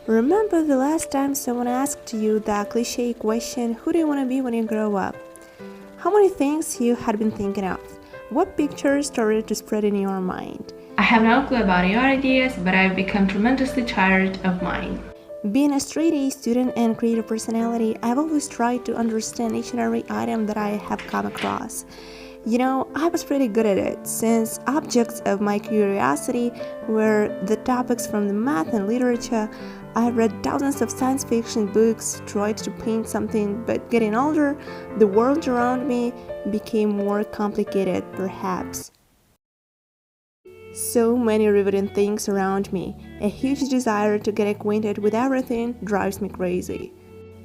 Remember the last time someone asked you the cliche question, who do you want to be when you grow up? How many things you had been thinking of? What pictures started to spread in your mind? I have no clue about your ideas, but I've become tremendously tired of mine. Being a straight A student and creative personality, I've always tried to understand each and every item that I have come across. I was pretty good at it, since objects of my curiosity were the topics from the math and literature. I read thousands of science fiction books, tried to paint something, but getting older, the world around me became more complicated, perhaps. So many riveting things around me. A huge desire to get acquainted with everything drives me crazy.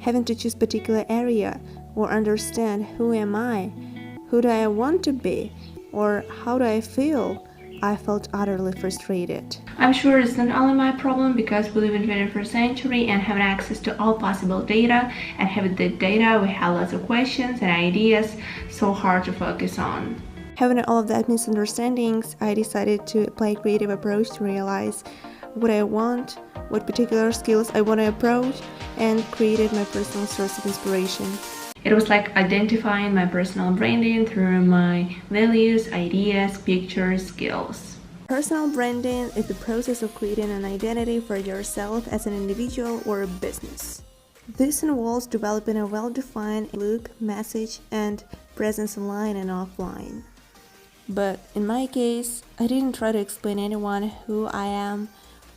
Having to choose a particular area or understand who am I, who do I want to be, or how do I feel, I felt utterly frustrated. I'm sure it's not only my problem because we live in the 21st century and have access to all possible data, and having the data we have lots of questions and ideas, so hard to focus on. Having all of that misunderstandings, I decided to apply a creative approach to realize what I want, what particular skills I want to approach, and created my personal source of inspiration. It was like identifying my personal branding through my values, ideas, pictures, skills. Personal branding is the process of creating an identity for yourself as an individual or a business. This involves developing a well-defined look, message, and presence online and offline. But in my case, I didn't try to explain to anyone who I am,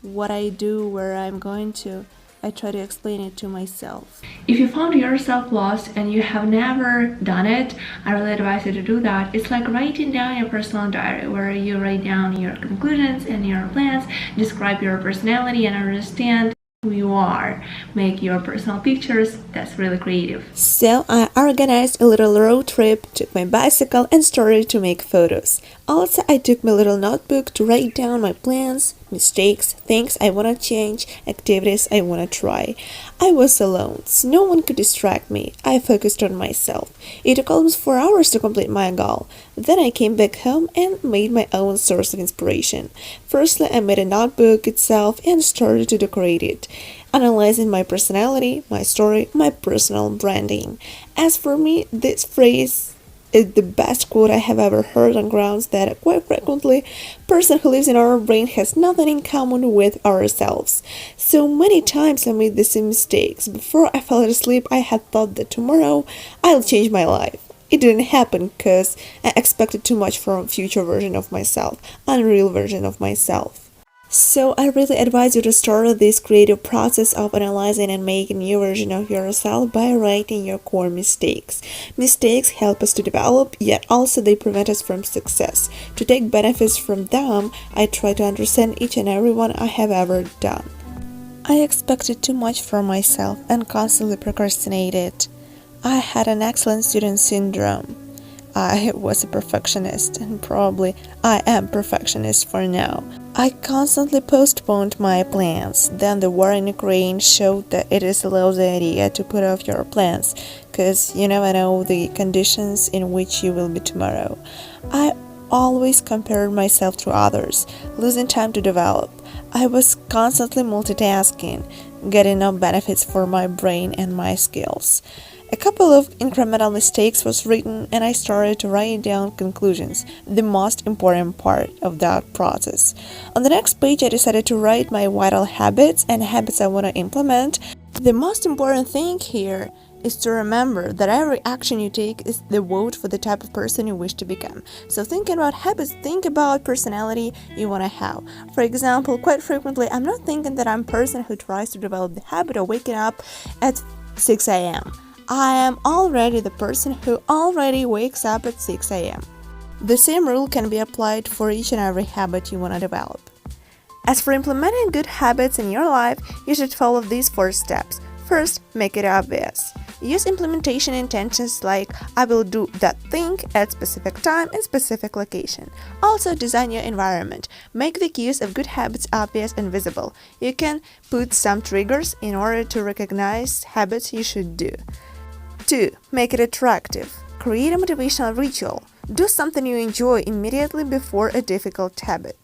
what I do, where I'm going to. I try to explain it to myself. If you found yourself lost and you have never done it, I really advise you to do that. It's like writing down your personal diary where you write down your conclusions and your plans, describe your personality and understand who you are. Make your personal pictures. That's really creative. So I organized a little road trip, took my bicycle and started to make photos. Also, I took my little notebook to write down my plans, mistakes, things I want to change, activities I want to try. I was alone, so no one could distract me. I focused on myself. It took almost 4 hours to complete my goal. Then I came back home and made my own source of inspiration. Firstly, I made a notebook itself and started to decorate it, analyzing my personality, my story, my personal branding. As for me, this phrase is the best quote I have ever heard on grounds that quite frequently, person who lives in our brain has nothing in common with ourselves. So many times I made the same mistakes. Before I fell asleep, I had thought that tomorrow I'll change my life. It didn't happen because I expected too much from a future version of myself, unreal version of myself. So I really advise you to start this creative process of analyzing and making a new version of yourself by writing your core mistakes. Mistakes help us to develop, yet also they prevent us from success. To take benefits from them, I try to understand each and every one I have ever done. I expected too much from myself and constantly procrastinated. I had an excellent student syndrome. I was a perfectionist, and probably I am perfectionist for now. I constantly postponed my plans. Then the war in Ukraine showed that it is a lousy idea to put off your plans, because you never know the conditions in which you will be tomorrow. I always compared myself to others, losing time to develop. I was constantly multitasking, getting no benefits for my brain and my skills. A couple of incremental mistakes was written and I started to write down conclusions, the most important part of that process. On the next page I decided to write my vital habits and habits I want to implement. The most important thing here is to remember that every action you take is the vote for the type of person you wish to become. So thinking about habits, think about personality you want to have. For example, quite frequently I'm not thinking that I'm a person who tries to develop the habit of waking up at 6 a.m. I am already the person who already wakes up at 6 a.m. The same rule can be applied for each and every habit you want to develop. As for implementing good habits in your life, you should follow these 4 steps. First, make it obvious. Use implementation intentions like I will do that thing at specific time and specific location. Also, design your environment. Make the cues of good habits obvious and visible. You can put some triggers in order to recognize habits you should do. 2. Make it attractive. Create a motivational ritual. Do something you enjoy immediately before a difficult habit.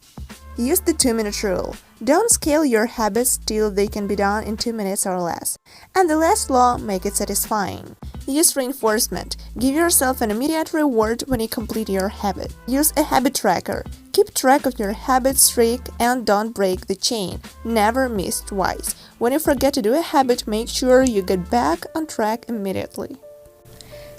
Use the 2-minute rule. Don't scale your habits till they can be done in 2 minutes or less. And the last law, make it satisfying. Use reinforcement. Give yourself an immediate reward when you complete your habit. Use a habit tracker. Keep track of your habit streak and don't break the chain. Never miss twice. When you forget to do a habit, make sure you get back on track immediately.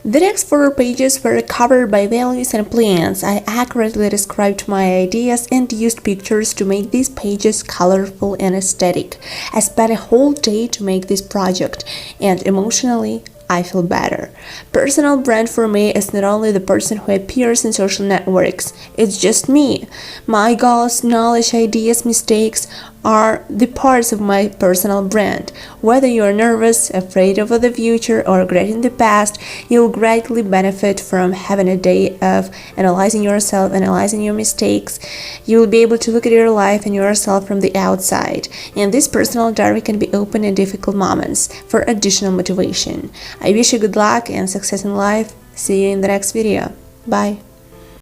The next 4 pages were covered by values and plans. I accurately described my ideas and used pictures to make these pages colorful and aesthetic. I spent a whole day to make this project, and emotionally, I feel better. Personal brand for me is not only the person who appears in social networks, it's just me. My goals, knowledge, ideas, mistakes are the parts of my personal brand. Whether you are nervous, afraid of the future, or regretting the past, you'll greatly benefit from having a day of analyzing yourself, analyzing your mistakes. You'll be able to look at your life and yourself from the outside. And this personal diary can be opened in difficult moments for additional motivation. I wish you good luck and success in life. See you in the next video. Bye.